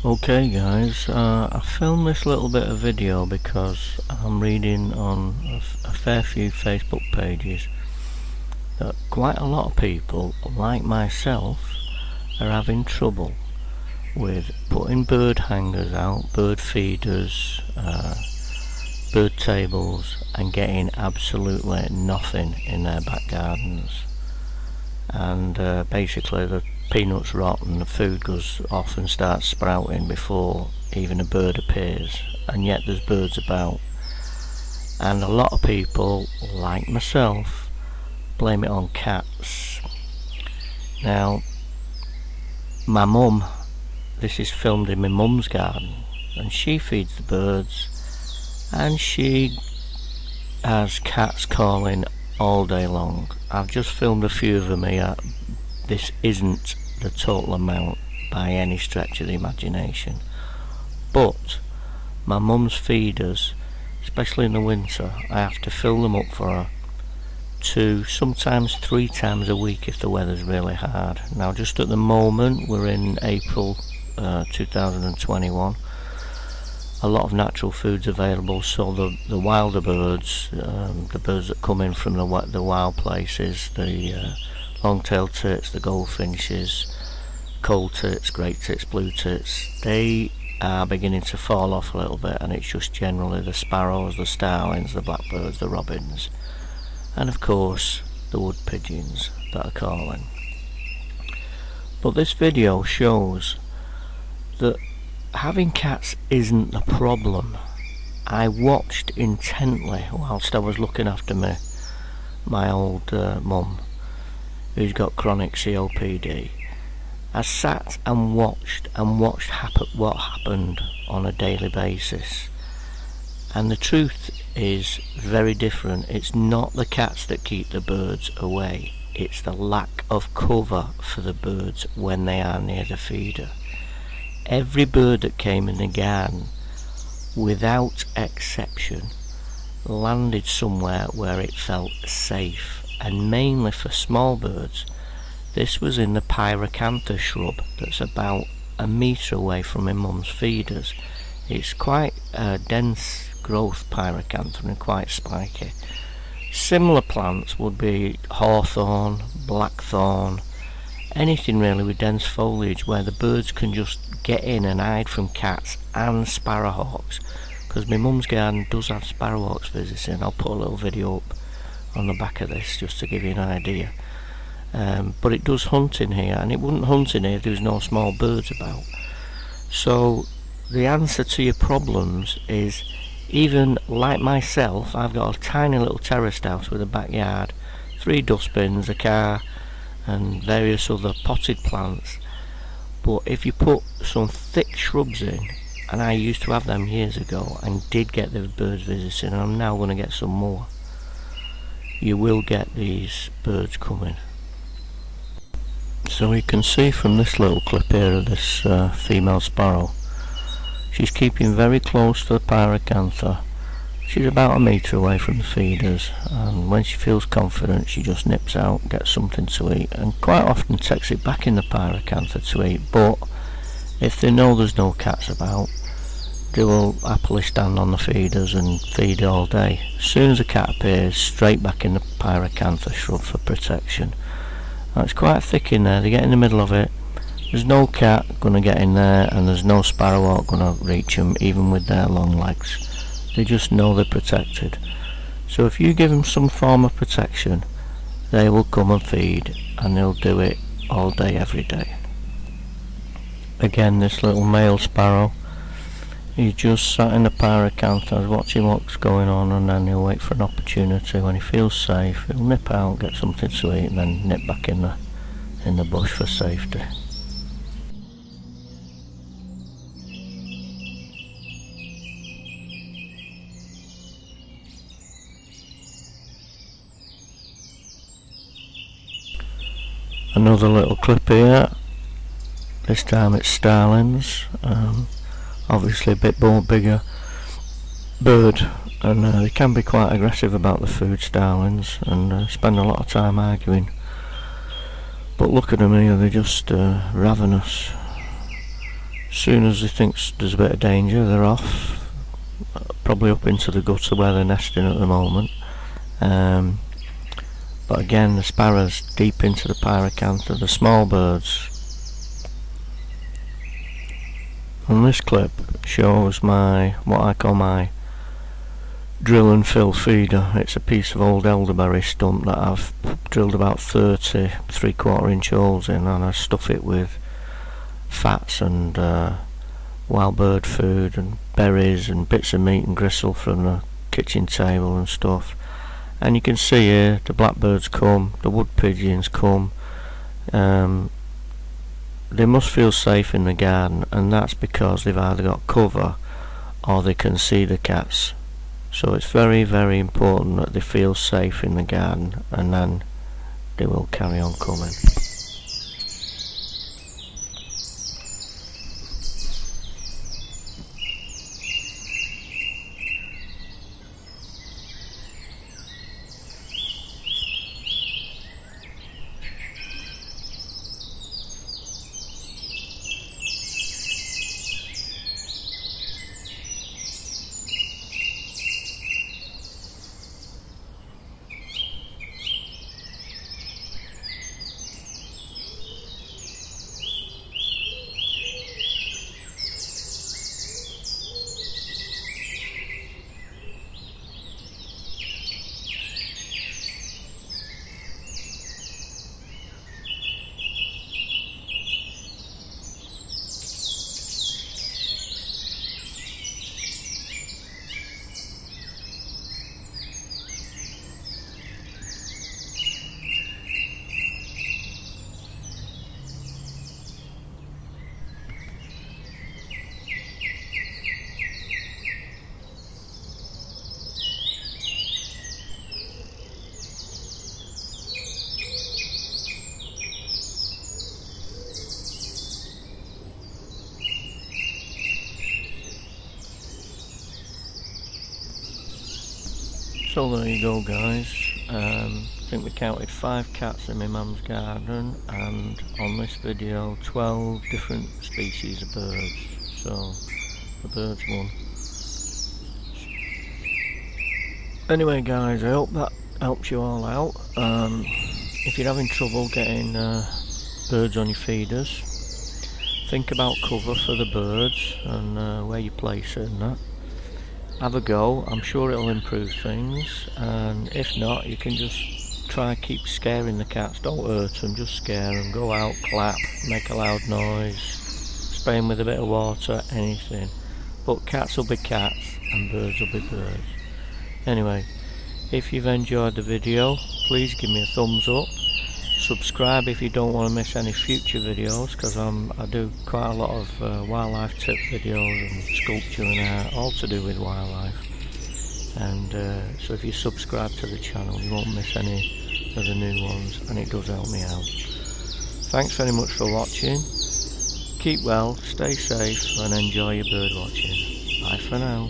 Okay guys, I filmed this little bit of video because I'm reading on a fair few Facebook pages that quite a lot of people, like myself, are having trouble with putting bird hangers out, bird feeders, bird tables, and getting absolutely nothing in their back gardens. And basically the peanuts rot and the food goes off and starts sprouting before even a bird appears, and yet there's birds about. And a lot of people, like myself, blame it on cats. Now, my mum, this is filmed in my mum's garden, and she feeds the birds, and she has cats calling all day long. I've just filmed a few of them here. This isn't the total amount by any stretch of the imagination, but my mum's feeders, especially in the winter, I have to fill them up for her 2, sometimes 3 times a week if the weather's really hard. Now just at the moment, we're in April 2021, a lot of natural food's available, so the wilder birds, the birds that come in from the wild places, the long-tailed tits, the goldfinches, cold tits, great tits, blue tits, they are beginning to fall off a little bit, and it's just generally the sparrows, the starlings, the blackbirds, the robins, and of course the wood pigeons that are calling. But this video shows that having cats isn't the problem. I watched intently whilst I was looking after my old mum, who's got chronic COPD. I sat and watched what happened on a daily basis, and the truth is very different. It's not the cats that keep the birds away, it's the lack of cover for the birds when they are near the feeder. Every bird that came in the garden, without exception, landed somewhere where it felt safe, and mainly for small birds. This was in the pyracantha shrub that's about a metre away from my mum's feeders. It's quite a dense growth pyracantha and quite spiky. Similar plants would be hawthorn, blackthorn, anything really with dense foliage where the birds can just get in and hide from cats and sparrowhawks, because my mum's garden does have sparrowhawks visiting. I'll put a little video up on the back of this just to give you an idea. But it does hunt in here, and it wouldn't hunt in here if there was no small birds about. So the answer to your problems is, even like myself, I've got a tiny little terraced house with a backyard, 3 dustbins, a car, and various other potted plants. But if you put some thick shrubs in, and I used to have them years ago and did get the birds visiting, and I'm now going to get some more, you will get these birds coming. So you can see from this little clip here of this female sparrow, she's keeping very close to the pyracantha. She's about a metre away from the feeders, and when she feels confident she just nips out, gets something to eat, and quite often takes it back in the pyracantha to eat. But if they know there's no cats about, they will happily stand on the feeders and feed all day. As soon as a cat appears, straight back in the pyracantha shrub for protection. Now it's quite thick in there, they get in the middle of it, there's no cat going to get in there, and there's no sparrowhawk going to reach them even with their long legs. They just know they're protected. So if you give them some form of protection, they will come and feed, and they'll do it all day every day. Again, this little male sparrow, he just sat in the pyracantha watching what's going on, and then he'll wait for an opportunity. When he feels safe, he'll nip out, get something to eat, and then nip back in the bush for safety. Another little clip here, this time it's starlings, obviously a bit more bigger bird, and they can be quite aggressive about the food, starlings, and spend a lot of time arguing. But look at them here, they're just ravenous. soon as they think there's a bit of danger, they're off, probably up into the gutter where they're nesting at the moment. But again, the sparrows deep into the pyracantha, the small birds. And this clip shows what I call my drill and fill feeder. It's a piece of old elderberry stump that I've drilled about 30 3/4 inch holes in, and I stuff it with fats and wild bird food and berries and bits of meat and gristle from the kitchen table and stuff. And you can see here the blackbirds come, the wood pigeons come. They must feel safe in the garden, and that's because they've either got cover or they can see the cats. So it's very, very important that they feel safe in the garden, and then they will carry on coming. So there you go, guys. I think we counted 5 cats in my mum's garden, and on this video 12 different species of birds. So the birds won. Anyway guys, I hope that helps you all out. If you're having trouble getting birds on your feeders, think about cover for the birds and where you place it and that. Have a go, I'm sure it'll improve things, and if not, you can just try keep scaring the cats. Don't hurt them, just scare them. Go out, clap, make a loud noise, spray them with a bit of water, anything. But cats will be cats and birds will be birds. Anyway, if you've enjoyed the video, please give me a thumbs up. Subscribe if you don't want to miss any future videos, because I do quite a lot of wildlife tip videos and sculpture and art, all to do with wildlife. And so if you subscribe to the channel, you won't miss any of the new ones, and it does help me out. Thanks very much for watching. Keep well, stay safe, and enjoy your bird watching. Bye for now.